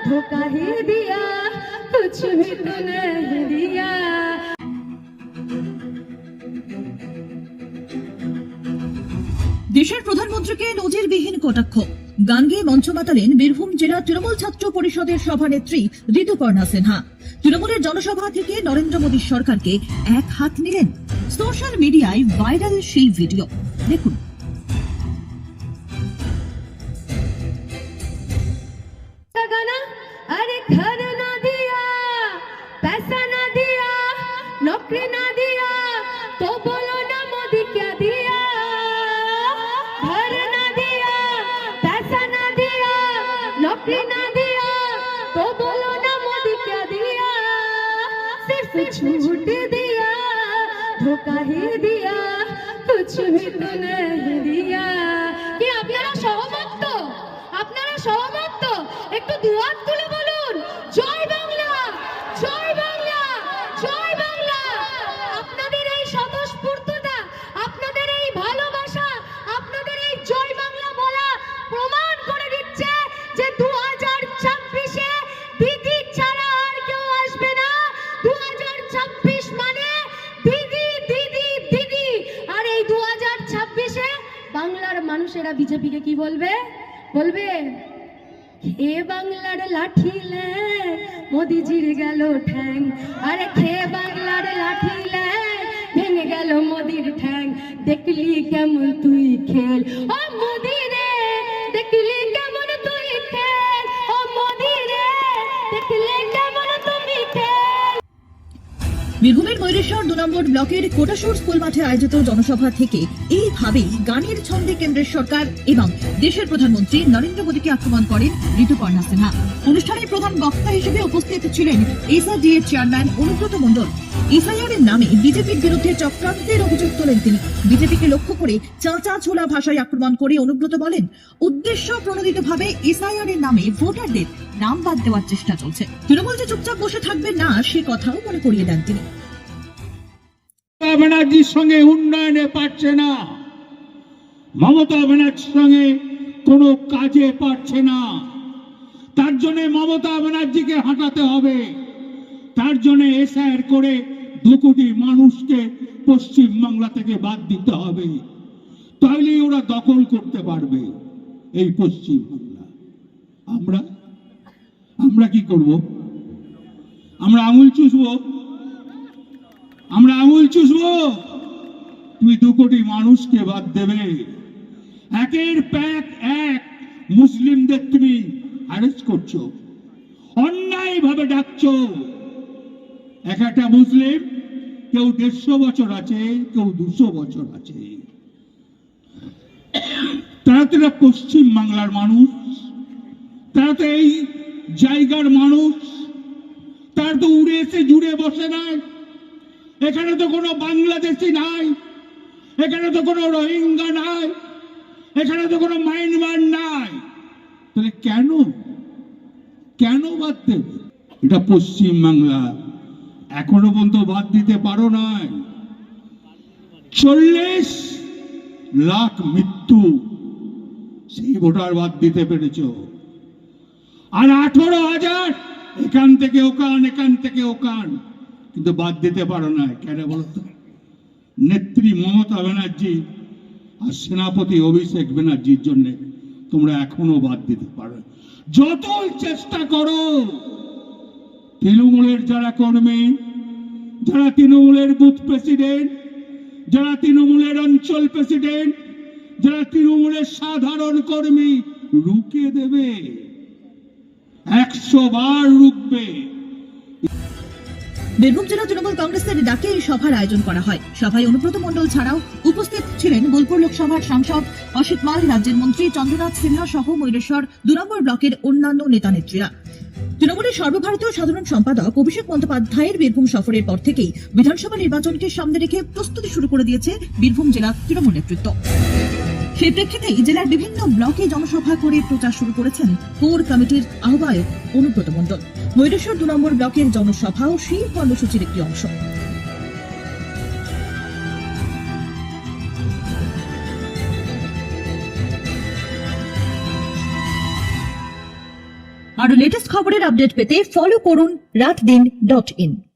धोखा ही दिया कुछ भी तो नहीं दिया। দেশের প্রধানমন্ত্রীকে নজিরবিহীন কটাক্ষ। গান গেয়ে মঞ্চ মাতালেন বীরভূম জেলা তৃণমূল ছাত্র পরিষদের সভানেত্রী ঋতুপর্ণা সিনহা। তৃণমূলের জনসভা থেকে নরেন্দ্র মোদী সরকারকে এক হাত নিলেন। সোশ্যাল মিডিয়ায় ভাইরাল সেই ভিডিও দেখুন। अरे घर ना दिया, पैसा ना दिया, नौकरी ना दिया, तो बोलो ना मोदी क्या दिया। घर ना दिया, पैसा ना दिया, नौकरी ना दिया, तो बोलो ना मोदी क्या दिया। सिर्फ झूठ दिया, धोखा ही दिया, कुछ भी तो नहीं दिया। कि আপনারা সহমত তো? আপনারা সহমত তো? একটু দুহাত তুলে বলুন জয় বাংলা, জয় বাংলা, জয় বাংলা। আপনাদের এই স্বতঃস্ফূর্ততা, আপনাদের এই ভালোবাসা, আপনাদের এই জয় বাংলা বলা প্রমাণ করে দিচ্ছে যে 2026-এ দিদি ছাড়া আর কেউ আসবে না। 2026 মানে দিদি দিদি দিদি। আর এই 2026-এ বাংলার মানুষেরা বিজেপিকে কি বলবে? বলবে এ বাংলার লাঠিলে মোদিজির গেল ঠ্যাং। আরে খে বাংলার লাঠিলে ভেঙে গেল মোদির ঠ্যাং। দেখলি কেমন তুই খেল ও মোদি রে, দেখলি কেমন তুই খেল ও মোদি রে, দেখলি কেমন তুমি খেল। বীরভূমের ময়ূরেশ্বর 2 নম্বর ব্লকের কোটাসুর স্কুল মাঠে আয়োজিত জনসভা থেকে এইভাবেই গানের ছন্দে কেন্দ্রের সরকার এবং দেশের প্রধানমন্ত্রী নরেন্দ্র মোদীকে আক্রমণ করেন ঋতুপর্ণা সিনহা। অনুষ্ঠানের প্রধান বক্তা হিসেবে উপস্থিত ছিলেন SRDA chairman Anubrata Mondal. SIR এর নামে বিজেপির বিরুদ্ধে চক্রান্তের অভিযোগ তোলেন তিনি। বিজেপিকে লক্ষ্য করে চাঁচা ছোলা ভাষায় আক্রমণ করে অনুব্রত বলেন, উদ্দেশ্য প্রণোদিতভাবে এসআইআর এর নামে ভোটারদের নাম বাদ দেওয়ার চেষ্টা চলছে। তৃণমূল যে চুপচাপ বসে থাকবে না সে কথাও মনে করিয়ে দেন তিনি। ব্যানার্জির সঙ্গে উন্নয়নে পারছে না, মমতা ব্যানার্জির সঙ্গে কোনো কাজে পারছে না। তার জন্য মমতা ব্যানার্জিকে হাঁটাতে হবে। তার জন্য এসআইআর করে 2 কোটি মানুষকে পশ্চিম বাংলা থেকে বাদ দিতে হবে। তাহলে ওরা দখল করতে পারবে এই পশ্চিম বাংলা। আমরা কি করব? আমরা আঙুল চুষবো? আমরা আঙুল চুষবো? তুমি 2 কোটি মানুষকে বাদ দেবে। একের প্যাক এক মুসলিমদের তুমি অ্যারেস্ট করছো, অন্যায় ভাবে ডাকছো। একটা মুসলিম কেউ 150 বছর আছে, কেউ 200 বছর আছে। তারা তো পশ্চিম বাংলার মানুষ, তারা তো এই জায়গার মানুষ। তারা তো উড়ে এসে জুড়ে বসে নাই। এখানে তো কোনো বাংলাদেশি নাই, এখানে তো কোনো রোহিঙ্গা নাই, এখানে তো কোনো মায়ানমার নাই। তাহলে কেন বাদ দেবে? এটা পশ্চিম বাংলা, এখনো পর্যন্ত বাদ দিতে পারো নাই। 40 লাখ মৃত্যু, সেই ভোটার বাদ দিতে পেরেছ। আর 18,000 এখান থেকে ওখান, এখান থেকে ওখান, কিন্তু বাদ দিতে পারো না। কেন বলতো? নেত্রী মমতা ব্যানার্জি আর সেনাপতি অভিষেক ব্যানার্জির জন্য তোমরা এখনো বাদ দিতে পারো। যতই চেষ্টা করো, তৃণমূলের যারা কর্মী, যারা তৃণমূলের বুথ প্রেসিডেন্ট, যারা তৃণমূলের অঞ্চল প্রেসিডেন্ট, যারা তৃণমূলের সাধারণ কর্মী, রুখে দেবে, 100 বার রুখবে। বীরভূম জেলা তৃণমূল কংগ্রেসের ডাকে এই সভার আয়োজন করা হয়। সভায় অনুব্রত মণ্ডল ছাড়াও উপস্থিত ছিলেন বোলপুর লোকসভার সাংসদ অসিত মাল, রাজ্যের মন্ত্রী চন্দ্রনাথ সিনহা সহ ময়ূরেশ্বর 2 নম্বর ব্লকের অন্যান্য নেতা নেত্রীরা। তৃণমূলের সর্বভারতীয় সাধারণ সম্পাদক অভিষেক বন্দ্যোপাধ্যায়ের বীরভূম সফরের পর থেকেই বিধানসভা নির্বাচনকে সামনে রেখে প্রস্তুতি শুরু করে দিয়েছে বীরভূম জেলা তৃণমূল নেতৃত্ব। সেই প্রেক্ষিতেই জেলার বিভিন্ন ব্লকে জনসভা করে প্রচার শুরু করেছেন কোর কমিটির আহ্বায়ক অনুব্রত মণ্ডল। ময়ূরেশ্বর 2 নম্বর ব্লকের জনসভাও সেই কর্মসূচির একটি অংশ। আরো লেটেস্ট খবরের আপডেট পেতে ফলো করুন রাতদিন.in।